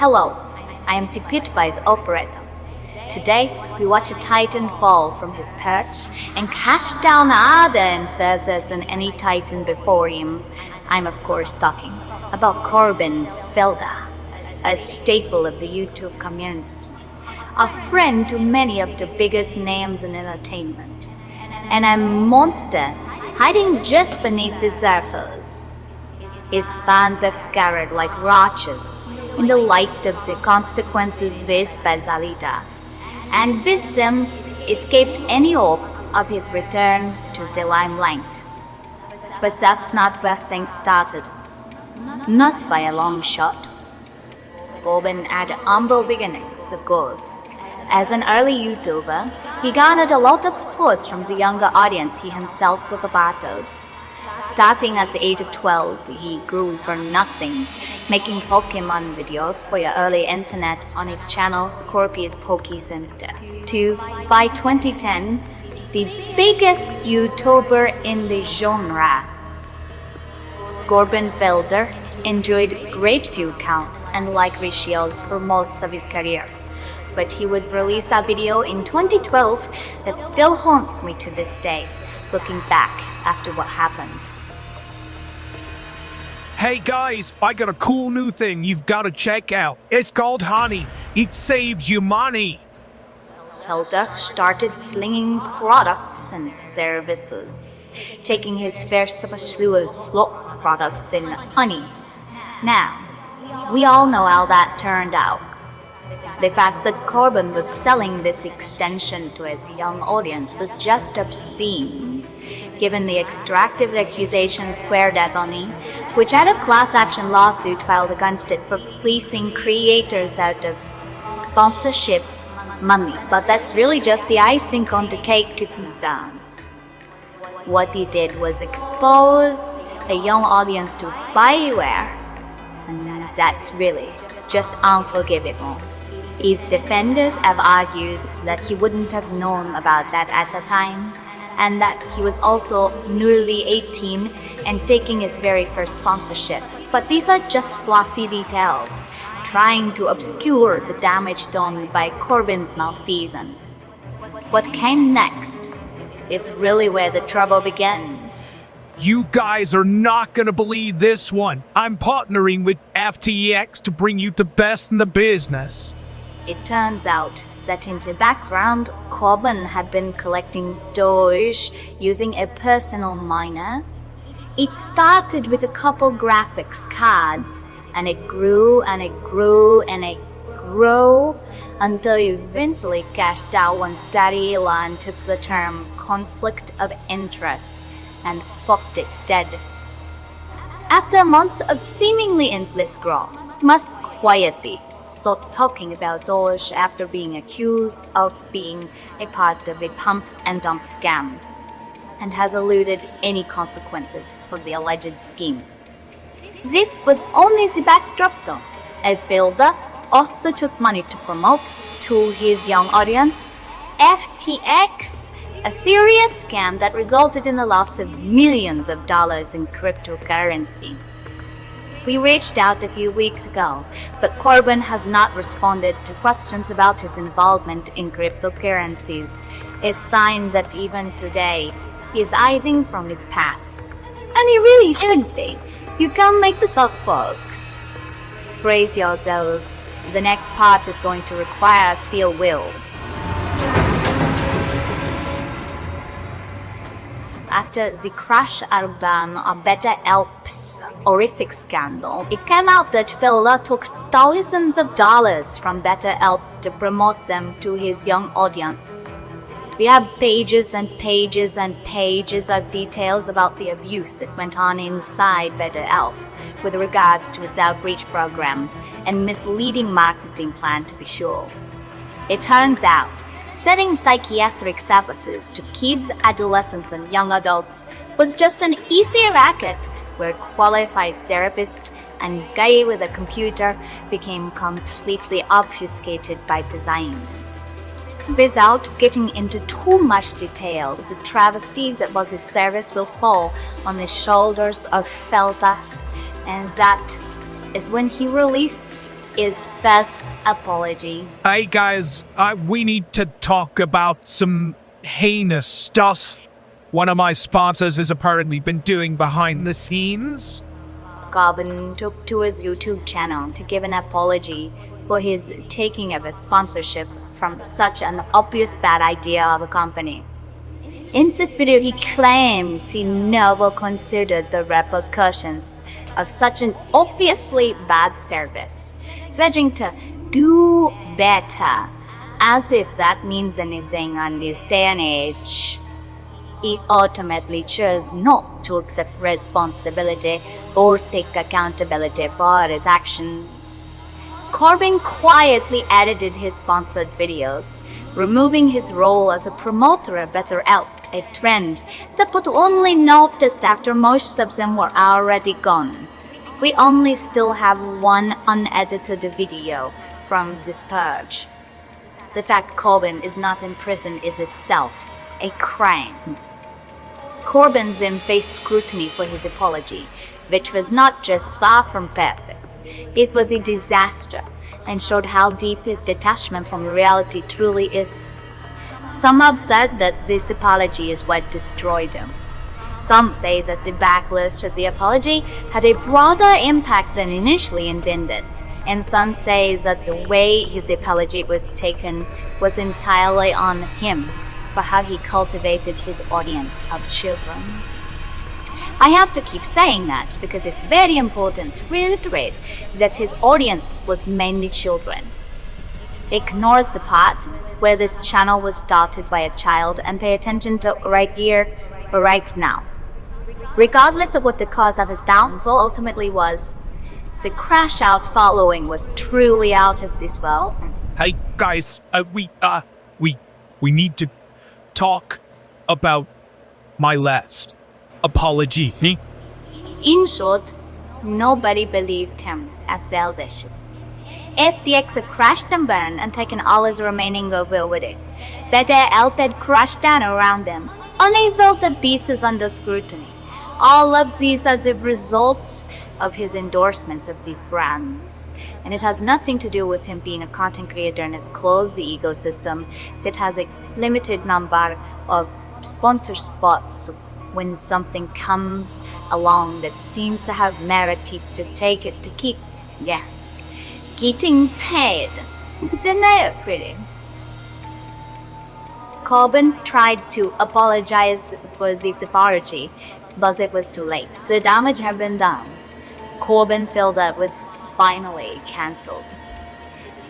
Hello, I am Sipitvi's operator. Today, we watch a titan fall from his perch and cash down harder and faster than any titan before him. I'm of course talking about Corbin Felder, a staple of the YouTube community, a friend to many of the biggest names in entertainment, and a monster hiding just beneath the surface. His fans have scattered like roaches in the light of the consequences faced by Zalita, and with them escaped any hope of his return to the limelight. But that's not where things started. Not by a long shot. Corbin had humble beginnings, of course. As an early YouTuber, he garnered a lot of support from the younger audience he himself was a part of. Starting at the age of 12, he grew for nothing, making Pokemon videos for your early internet on his channel, Corpi's Poke Center, to, by 2010, the biggest YouTuber in the genre. Corbin Felder enjoyed great view counts and like ratios for most of his career, but he would release a video in 2012 that still haunts me to this day, looking back after what happened. Hey guys, I got a cool new thing you've got to check out. It's called Honey. It saves you money. Felder started slinging products and services, taking his fares of a slew of slop products in honey. Now, we all know how that turned out. The fact that Corbin was selling this extension to his young audience was just obscene, given the extractive accusations squared at Honey, which had a class action lawsuit filed against it for fleecing creators out of sponsorship money. But that's really just the icing on the cake, isn't that? What he did was expose a young audience to spyware, and that's really just unforgivable. His defenders have argued that he wouldn't have known about that at the time, and that he was also newly 18 and taking his very first sponsorship. But these are just fluffy details, trying to obscure the damage done by Corbin's malfeasance. What came next is really where the trouble begins. You guys are not gonna believe this one. I'm partnering with FTX to bring you the best in the business. It turns out that in the background, Corbin had been collecting Doge using a personal miner. It started with a couple graphics cards, and it grew and it grew and it grew until he eventually cashed out once Daddy Elon took the term conflict of interest and fucked it dead. After months of seemingly endless growth, Musk quietly stopped talking about Doge after being accused of being a part of a pump and dump scam, and has eluded any consequences for the alleged scheme. This was only the backdrop though, as Felder also took money to promote to his young audience FTX, a serious scam that resulted in the loss of millions of dollars in cryptocurrency. We reached out a few weeks ago, but Corbin has not responded to questions about his involvement in cryptocurrencies, a sign that even today he is hiding from his past. And he really should be. You can't make this up, folks. Brace yourselves. The next part is going to require steel will. After the crash album of Better Help's horrific scandal, it came out that Felder took thousands of dollars from Better Help to promote them to his young audience. We have pages and pages and pages of details about the abuse that went on inside Better Help with regards to its outreach program and misleading marketing plan, to be sure. It turns out, selling psychiatric services to kids, adolescents, and young adults was just an easy racket where qualified therapist and guy with a computer became completely obfuscated by design. Without getting into too much detail, the travesty that was his service will fall on the shoulders of Felder, and that is when he released his first apology. Hey guys, we need to talk about some heinous stuff one of my sponsors has apparently been doing behind the scenes. Corbin took to his YouTube channel to give an apology for his taking of a sponsorship from such an obvious bad idea of a company. In this video, he claims he never considered the repercussions of such an obviously bad service, pledging to do better, as if that means anything on this day and age. He ultimately chose not to accept responsibility or take accountability for his actions. Corbin quietly edited his sponsored videos, removing his role as a promoter of BetterHelp, a trend that was only noticed after most of them were already gone. We only still have one unedited video from this purge. The fact Corbin is not in prison is itself a crime. Corbin then faced scrutiny for his apology, which was not just far from perfect. It was a disaster and showed how deep his detachment from reality truly is. Some have said that this apology is what destroyed him. Some say that the backlash to the apology had a broader impact than initially intended, and some say that the way his apology was taken was entirely on him for how he cultivated his audience of children. I have to keep saying that because it's very important to reiterate that his audience was mainly children. Ignore the part where this channel was started by a child and pay attention to right here or right now. Regardless of what the cause of his downfall ultimately was, the crash out following was truly out of this world. Hey guys, we need to talk about my last apology. In short, nobody believed him as well they should. FTX had crashed and burned and taken all his remaining goodwill with it. BetterHelp had crashed down around them, unable to pieces under scrutiny. All of these are the results of his endorsements of these brands. And it has nothing to do with him being a content creator and has closed the ecosystem. It has a limited number of sponsor spots. When something comes along that seems to have merit, he just take it to keep, getting paid. It's in there, really. Corbin tried to apologize for this apology, but it was too late. The damage had been done. Corbin felt that was finally cancelled.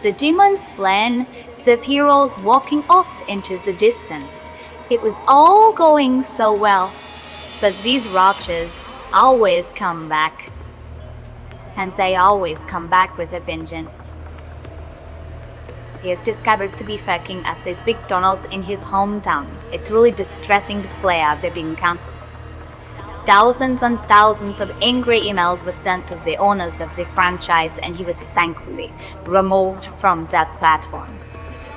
The demon slain, the heroes walking off into the distance. It was all going so well, but these roaches always come back. And they always come back with a vengeance. He is discovered to be fucking at his McDonald's in his hometown, a truly distressing display of their being cancelled. Thousands and thousands of angry emails were sent to the owners of the franchise, and he was thankfully removed from that platform.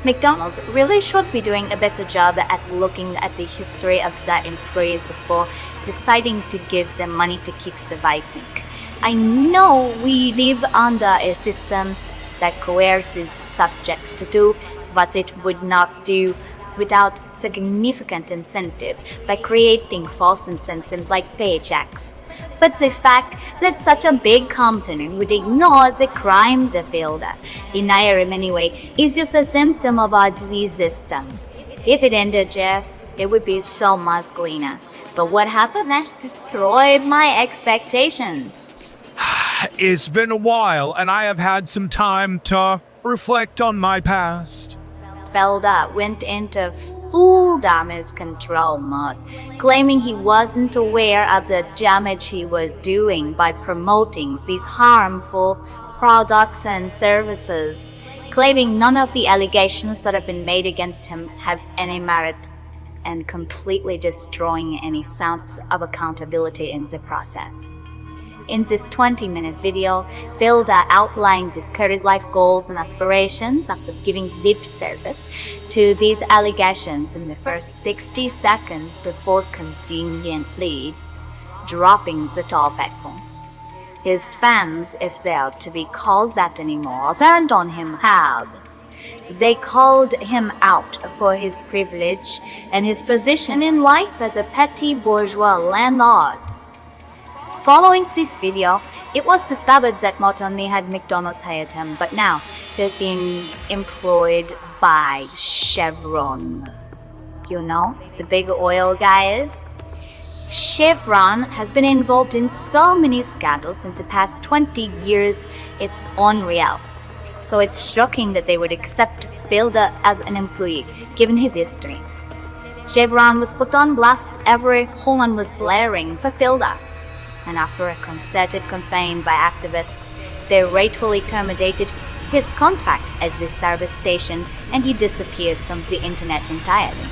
McDonald's really should be doing a better job at looking at the history of their employees before deciding to give them money to keep surviving. I know we live under a system that coerces subjects to do what it would not do without significant incentive by creating false incentives like paychecks. But the fact that such a big company would ignore the crimes of Hilda, deny him anyway, is just a symptom of our disease system. If it ended, Jeff, it would be so much cleaner. But what happened next destroyed my expectations. It's been a while, and I have had some time to reflect on my past. Felda went into full damage control mode, claiming he wasn't aware of the damage he was doing by promoting these harmful products and services, claiming none of the allegations that have been made against him have any merit, and completely destroying any sense of accountability in the process. In this 20-minute video, Felda outlined his current life goals and aspirations after giving lip service to these allegations in the first 60 seconds before conveniently dropping the topic. His fans, if they are to be called that anymore, turned on him hard. They called him out for his privilege and his position in life as a petty bourgeois landlord. Following this video, it was discovered that not only had McDonald's hired him, but now he has been employed by Chevron. You know, the big oil guys. Chevron has been involved in so many scandals in the past 20 years, it's unreal. So it's shocking that they would accept Filda as an employee, given his history. Chevron was put on blast, every horn was blaring for Filda. And after a concerted campaign by activists, they rightfully terminated his contract at this service station and he disappeared from the internet entirely.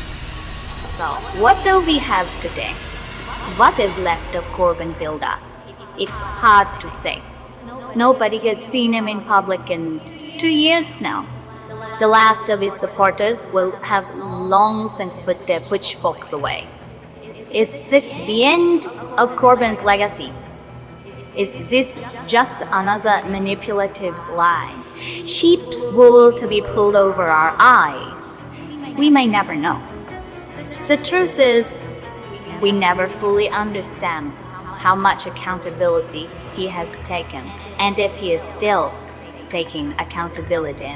So, what do we have today? What is left of Corbin Filda? It's hard to say. Nobody had seen him in public in 2 years now. The last of his supporters will have long since put their pitchforks away. Is this the end of Corbin's legacy? Is this just another manipulative lie? Sheep's wool to be pulled over our eyes? We may never know. The truth is, we never fully understand how much accountability he has taken, and if he is still taking accountability.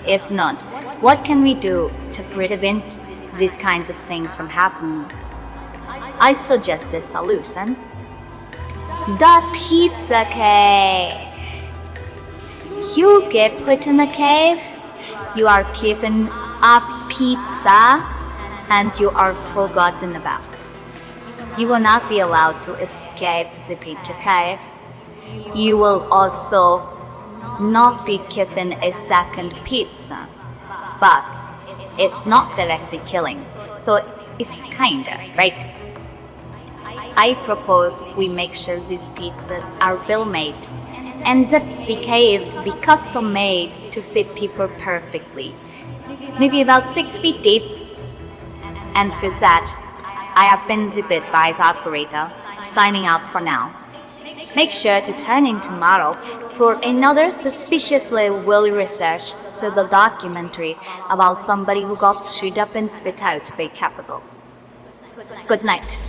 If not, what can we do to prevent these kinds of things from happening? I suggest a solution. The pizza cave. You get put in the cave, you are given a pizza, and you are forgotten about. You will not be allowed to escape the pizza cave. You will also not be given a second pizza, but it's not directly killing, so it's kinda, right? I propose we make sure these pizzas are well made and that the caves be custom made to fit people perfectly, maybe about 6 feet deep. And for that, I have been the Bitwise operator, signing out for now. Make sure to turn in tomorrow for another suspiciously well-researched documentary about somebody who got chewed up and spit out by Capital. Good night.